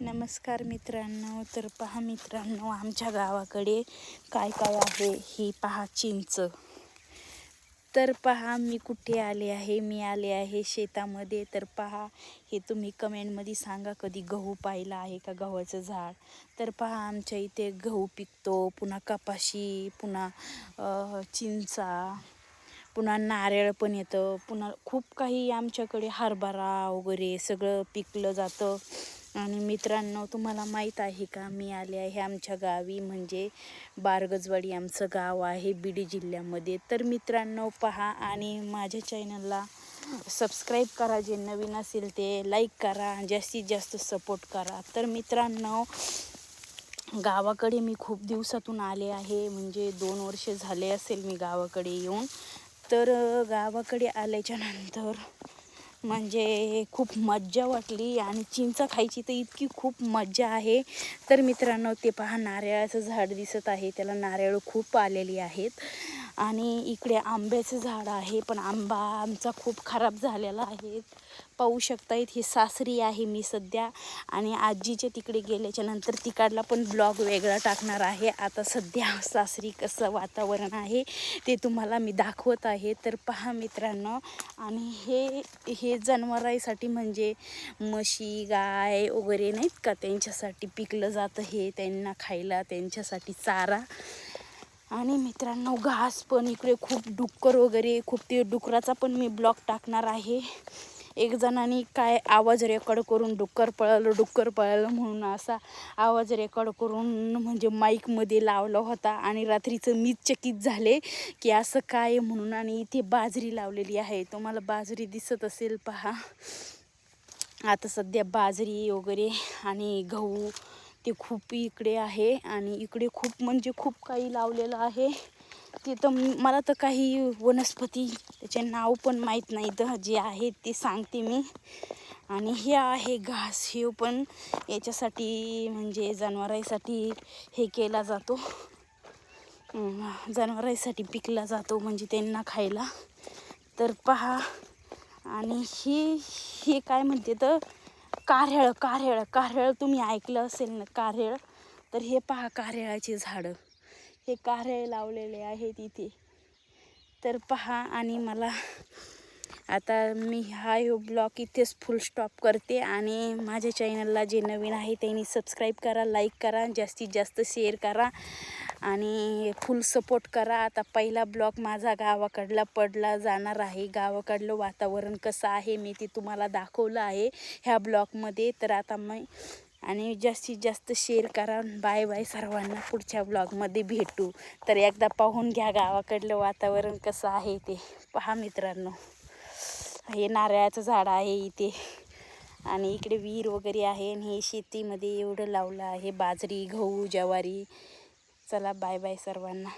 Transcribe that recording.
नमस्कार मित्रांनो. तर पहा मित्रांनो, आमच्या गावाकडे काय काय आहे ही पहा. चिंच. तर पहा मी कुठे आले आहे. मी आले आहे शेतामध्ये. तर पहा, हे तुम्ही कमेंटमध्ये सांगा कधी गहू पाहिला आहे का, गव्हाचं झाड. तर पहा आमच्या इथे गहू पिकतो, पुन्हा कपाशी, पुन्हा चिंचा, पुन्हा नारळ पण येतं, पुन्हा खूप काही आमच्याकडे हरभरा वगैरे सगळं पिकलं जातं. आणि मित्रांनो, तुम्हाला माहीत आहे का, मी आले आहे आमच्या गावी, म्हणजे बारगजवाडी आमचं गाव आहे बीड जिल्ह्यामध्ये. तर मित्रांनो पहा, आणि माझ्या चॅनलला सबस्क्राईब करा, जे नवीन असेल ते लाईक करा, जास्तीत जास्त सपोर्ट करा. तर मित्रांनो, गावाकडे मी खूप दिवसातून आले आहे, म्हणजे 2 वर्ष झाले असेल मी गावाकडे येऊन. तर गावाकडे आल्याच्या नंतर म्हणजे खूप मज्जा वाटली, आणि चिंच खायची तर इतकी खूप मज्जा आहे. तर मित्रांनो, ते पहा नारळाचं झाड दिसत आहे, त्याला नारळ खूप आलेली आहेत. आणि इकडे आंब्याचं झाड आहे, पण आंबा आमचा खूप खराब झालेला आहे. पाहू शकतायत, ही सासरी आहे मी सध्या, आणि आजीच्या तिकडे गेल्याच्या नंतर तिकडला पण ब्लॉग वेगळा टाकणार आहे. आता सध्या सासरी कसं वातावरण आहे ते तुम्हाला मी दाखवत आहे. तर पहा मित्रांनो, आणि हे जनावरांसाठी, म्हणजे म्हशी गाय वगैरे नाहीत का, त्यांच्यासाठी पिकलं जातं हे, त्यांना खायला, त्यांच्यासाठी चारा. आणि मित्रांनो, घास पण इकडे खूप, डुक्कर वगैरे खूप, ते डुकराचा पण मी ब्लॉग टाकणार आहे. एक जणांनी काय आवाज रेकॉर्ड करून डुक्कर पळालं म्हणून असा आवाज रेकॉर्ड करून म्हणजे माईकमध्ये लावला होता, आणि रात्रीचं मीच चकित झाले की असं काय म्हणून. आणि इथे बाजरी लावलेली आहे, तुम्हाला बाजरी दिसत असेल पहा. आता सध्या बाजरी वगैरे आणि गहू ते खूप इकडे आहे, आणि इकडे खूप म्हणजे खूप काही लावलेलं आहे. ते तर मला तर काही वनस्पती त्याचे नाव पण माहीत नाही, तर जे आहे ते सांगते मी. आणि हे आहे घास, हे पण याच्यासाठी म्हणजे जनावरांसाठी हे केला जातो, जनावरांसाठी पिकला जातो, म्हणजे त्यांना खायला. तर पहा, आणि हे काय म्हणते तर कार्हेळ तुम्ही ऐकलं असेल ना, कार्हेळ. तर हे पहा कार्हेळाचे झाडं, हे कार्हेळ लावलेले आहेत इथे. तर पहा, आणि मला आता मी हा ब्लॉग इथेच फुल स्टॉप करते. आणि माझ्या चॅनलला जे नवीन आहे त्यांनी सबस्क्राईब करा, लाईक करा, जास्तीत जास्त शेअर करा, आणि फुल सपोर्ट करा. आता पहिला ब्लॉग माझा गावाकडला पडला जाणार आहे. गावाकडलं वातावरण कसं आहे मी ते तुम्हाला दाखवलं आहे ह्या ब्लॉगमध्ये. तर आता आणि जास्तीत जास्त शेअर करा. बाय बाय सर्वांना, पुढच्या ब्लॉगमध्ये भेटू. तर एकदा पाहून घ्या गावाकडलं वातावरण कसं आहे ते. पहा मित्रांनो, हे नारळाचं झाड आहे इथे, आणि इकडे विहीर वगैरे आहे, आणि हे शेतीमध्ये एवढं लावलं आहे, बाजरी, गहू, ज्वारी. चला बाय बाय सर्वांना.